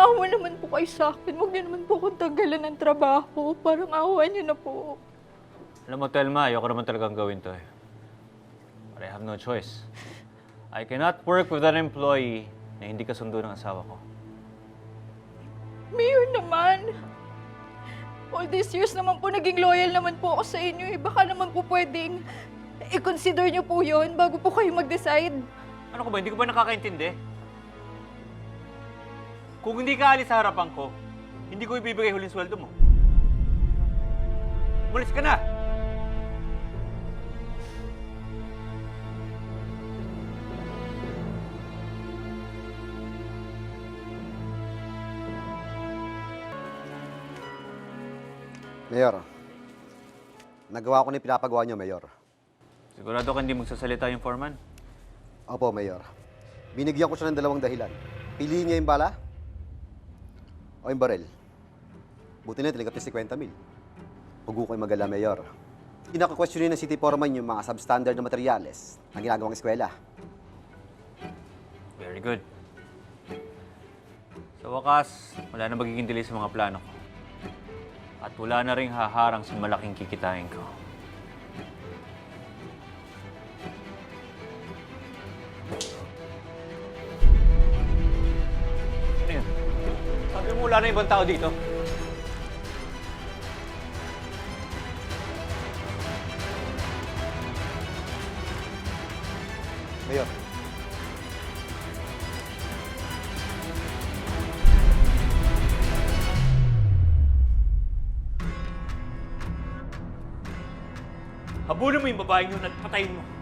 maawa naman po kayo sa akin. Huwag niyo naman po akong tanggalan ng trabaho. Parang awan niyo na po. Alam mo, Telma, ayoko naman talagang gawin to eh. But I have no choice. I cannot work with an employee na hindi kasundo ng asawa ko. Mayor naman. All these years naman po, naging loyal naman po ako sa inyo. Baka naman po pwedeng i-consider niyo po yun bago po kayo mag-decide. Ano ko ba? Hindi ko ba nakakaintindi? Kung hindi ka alis sa harapan ko, hindi ko ibibigay huling sweldo mo. Umalis ka na! Mayor, nagawa ko na yung pinapagawa niyo, Mayor. Sigurado ka hindi magsasalita yung foreman? Opo, Mayor. Binigyan ko siya ng dalawang dahilan. Piliin niya yung bala o yung barel. Buti na tinigap niya 50,000. Huwag ko kayo magala, Mayor. Kinaka-questionin ng City Foreman yung mga substandard na materyales na ginagawang eskwela. Very good. Sa wakas, wala na magiging delay sa mga plano ko. At wala na ring haharang sa malaking kikitain ko. Ano yun? Sabi mo wala na ibang tao dito. Mayor, Habulin mo yung babaeng yun at patayin mo.